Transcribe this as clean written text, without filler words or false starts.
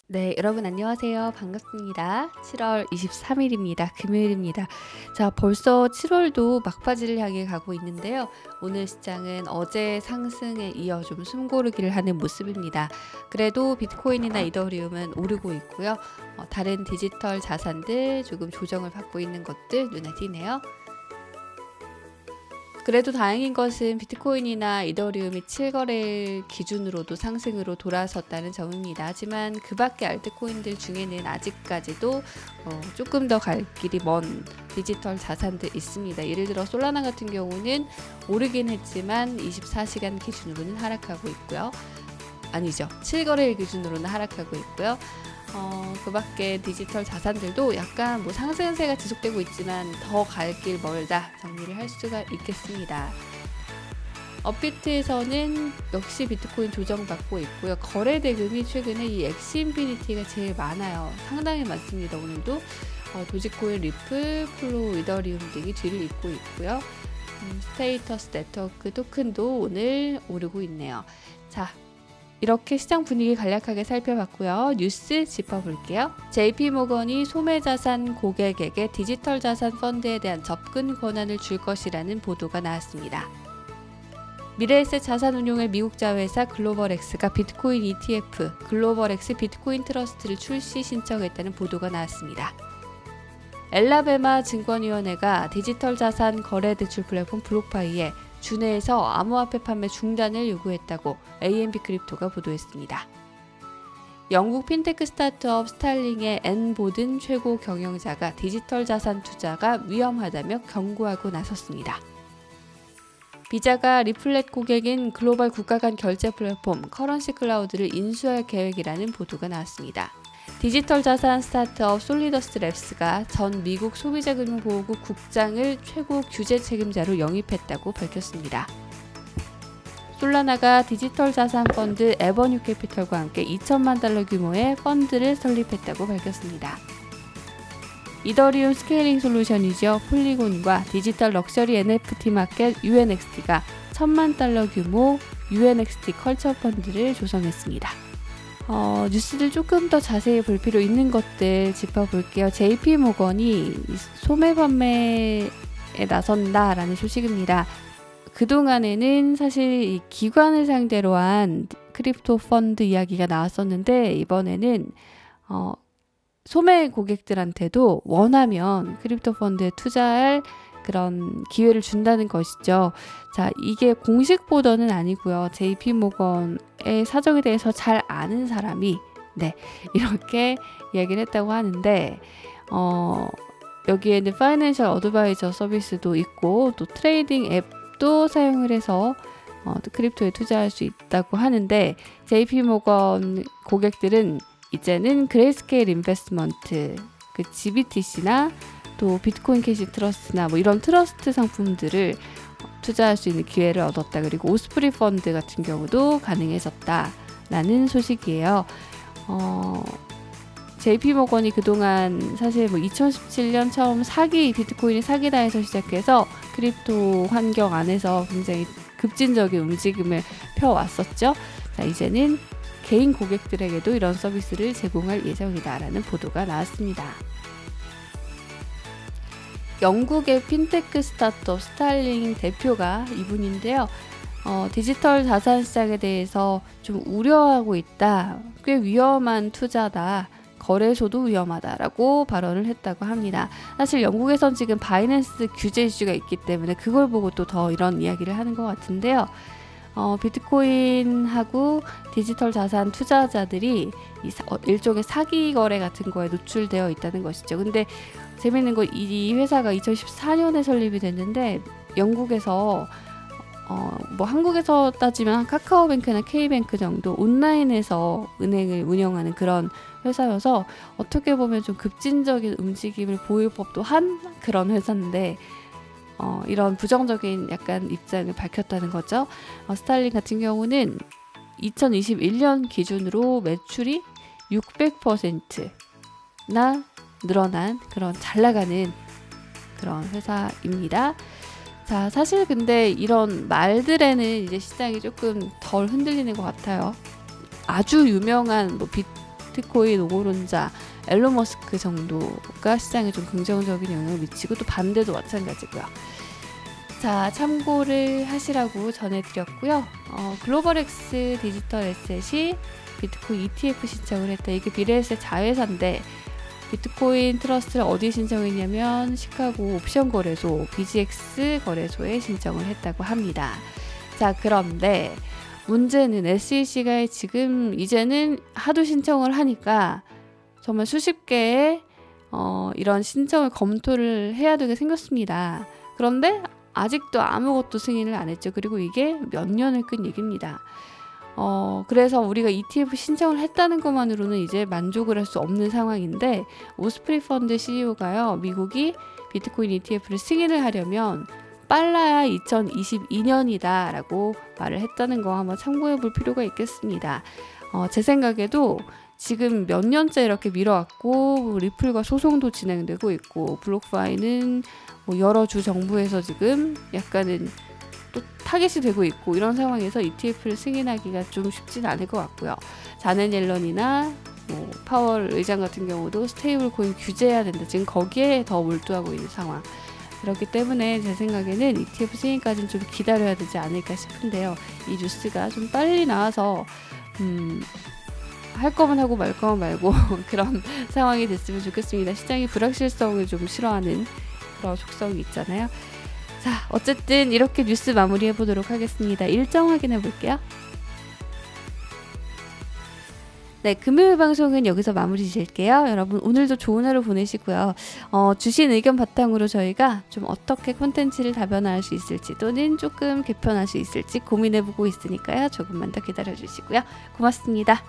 네, 여러분 안녕하세요. 반갑습니다. 7월 23일입니다. 금요일입니다. 자, 벌써 7월도 막바지를 향해 가고 있는데요. 오늘 시장은 어제 상승에 이어 좀 숨고르기를 하는 모습입니다. 그래도 비트코인이나 이더리움은 오르고 있고요. 다른 디지털 자산들 조금 조정을 받고 있는 것들 눈에 띄네요. 그래도 다행인 것은 비트코인이나 이더리움이 7거래일 기준으로도 상승으로 돌아섰다는 점입니다. 하지만 그 밖의 알트코인들 중에는 아직까지도 조금 더 갈 길이 먼 디지털 자산들 있습니다. 예를 들어 솔라나 같은 경우는 오르긴 했지만 24시간 기준으로는 하락하고 있고요. 아니죠. 7거래일 기준으로는 하락하고 있고요. 그 밖에 디지털 자산들도 약간 상승세가 지속되고 있지만 더 갈 길 멀다 정리를 할 수가 있겠습니다. 업비트에서는 역시 비트코인 조정받고 있고요. 거래 대금이 최근에 이 엑시 인피니티가 제일 많아요. 상당히 많습니다. 오늘도 도지코인, 리플, 플로우, 이더리움 등이 뒤를 잇고 있고요. 스테이터스 네트워크 토큰도 오늘 오르고 있네요. 자, 이렇게 시장 분위기 간략하게 살펴봤고요. 뉴스 짚어볼게요. JP모건이 소매자산 고객에게 디지털 자산 펀드에 대한 접근 권한을 줄 것이라는 보도가 나왔습니다. 미래에셋 자산운용의 미국 자회사 글로벌엑스가 비트코인 ETF 글로벌엑스 비트코인 트러스트를 출시 신청했다는 보도가 나왔습니다. 엘라베마 증권위원회가 디지털 자산 거래 대출 플랫폼 블록파이에 주내에서 암호화폐 판매 중단을 요구했다고 AMB 크립토가 보도했습니다. 영국 핀테크 스타트업 스타일링의 앤 보든 최고 경영자가 디지털 자산 투자가 위험하다며 경고하고 나섰습니다. 비자가 리플렛 고객인 글로벌 국가 간 결제 플랫폼 커런시 클라우드를 인수할 계획이라는 보도가 나왔습니다. 디지털 자산 스타트업 솔리더스 랩스가 전 미국 소비자금융보호국 국장을 최고 규제 책임자로 영입했다고 밝혔습니다. 솔라나가 디지털 자산 펀드 에버뉴 캐피털과 함께 $2천만 규모의 펀드를 설립했다고 밝혔습니다. 이더리움 스케일링 솔루션이죠. 폴리곤과 디지털 럭셔리 NFT 마켓 UNXT가 $1,000만 규모 UNXT 컬처 펀드를 조성했습니다. 뉴스들 조금 더 자세히 볼 필요 있는 것들 짚어볼게요. JP모건이 소매 판매에 나선다라는 소식입니다. 그동안에는 사실 이 기관을 상대로 한 크립토 펀드 이야기가 나왔었는데 이번에는 소매 고객들한테도 원하면 크립토 펀드에 투자할 그런 기회를 준다는 것이죠. 자, 이게 공식 보도는 아니고요. JP모건의 사정에 대해서 잘 아는 사람이 이렇게 이야기를 했다고 하는데 여기에는 파이낸셜 어드바이저 서비스도 있고 또 트레이딩 앱도 사용을 해서 크립토에 투자할 수 있다고 하는데 JP모건 고객들은 이제는 그레이스케일 인베스트먼트, 그 GBTC나 또 비트코인 캐시 트러스트나 이런 트러스트 상품들을 투자할 수 있는 기회를 얻었다. 그리고 오스프리 펀드 같은 경우도 가능해졌다라는 소식이에요. JP모건이 그동안 사실 2017년 처음 비트코인이 사기다 해서 시작해서 크립토 환경 안에서 굉장히 급진적인 움직임을 펴왔었죠. 자, 이제는 개인 고객들에게도 이런 서비스를 제공할 예정이다라는 보도가 나왔습니다. 영국의 핀테크 스타트업 스타일링 대표가 이분인데요. 디지털 자산 시장에 대해서 좀 우려하고 있다. 꽤 위험한 투자다. 거래소도 위험하다라고 발언을 했다고 합니다. 사실 영국에선 지금 바이낸스 규제 이슈가 있기 때문에 그걸 보고 또 더 이런 이야기를 하는 것 같은데요. 비트코인하고 디지털 자산 투자자들이 일종의 사기 거래 같은 거에 노출되어 있다는 것이죠. 근데 재밌는 건 이 회사가 2014년에 설립이 됐는데 영국에서 한국에서 따지면 카카오뱅크나 K뱅크 정도 온라인에서 은행을 운영하는 그런 회사여서 어떻게 보면 좀 급진적인 움직임을 보일 법도 한 그런 회사인데 이런 부정적인 약간 입장을 밝혔다는 거죠. 스타일링 같은 경우는 2021년 기준으로 매출이 600%나 늘어난 그런 잘 나가는 그런 회사입니다. 자, 사실 근데 이런 말들에는 이제 시장이 조금 덜 흔들리는 것 같아요. 아주 유명한 뭐 비트코인 옹호론자 앨런 머스크 정도가 시장에 좀 긍정적인 영향을 미치고 또 반대도 마찬가지고요. 자, 참고를 하시라고 전해드렸고요. 글로벌엑스 디지털 에셋이 비트코인 ETF 신청을 했다. 이게 미래에셋 자회사인데 비트코인 트러스트를 어디에 신청했냐면 시카고 옵션 거래소 BGX 거래소에 신청을 했다고 합니다. 자, 그런데 문제는 SEC가 지금 이제는 하도 신청을 하니까 정말 수십 개의 이런 신청을 검토를 해야 되게 생겼습니다. 그런데 아직도 아무것도 승인을 안 했죠. 그리고 이게 몇 년을 끈 얘기입니다. 그래서 우리가 ETF 신청을 했다는 것만으로는 이제 만족을 할 수 없는 상황인데 오스프리 펀드 CEO가요. 미국이 비트코인 ETF를 승인을 하려면 빨라야 2022년이다 라고 말을 했다는 거 한번 참고해 볼 필요가 있겠습니다. 제 생각에도 지금 몇 년째 이렇게 미뤄왔고 리플과 소송도 진행되고 있고 블록파이는 뭐 여러 주 정부에서 지금 약간은 또 타겟이 되고 있고 이런 상황에서 ETF를 승인하기가 좀 쉽지는 않을 것 같고요. 자넷 옐런이나 뭐 파월 의장 같은 경우도 스테이블 코인 규제해야 된다. 지금 거기에 더 몰두하고 있는 상황. 그렇기 때문에 제 생각에는 ETF 승인까지는 좀 기다려야 되지 않을까 싶은데요. 이 뉴스가 좀 빨리 나와서 할 거면 하고 말 거면 말고 그런 상황이 됐으면 좋겠습니다. 시장이 불확실성을 좀 싫어하는 그런 속성이 있잖아요. 자, 어쨌든 이렇게 뉴스 마무리해 보도록 하겠습니다. 일정 확인해 볼게요. 네, 금요일 방송은 여기서 마무리 지을게요. 여러분 오늘도 좋은 하루 보내시고요. 주신 의견 바탕으로 저희가 좀 어떻게 콘텐츠를 다변화할 수 있을지 또는 조금 개편할 수 있을지 고민해 보고 있으니까요. 조금만 더 기다려 주시고요. 고맙습니다.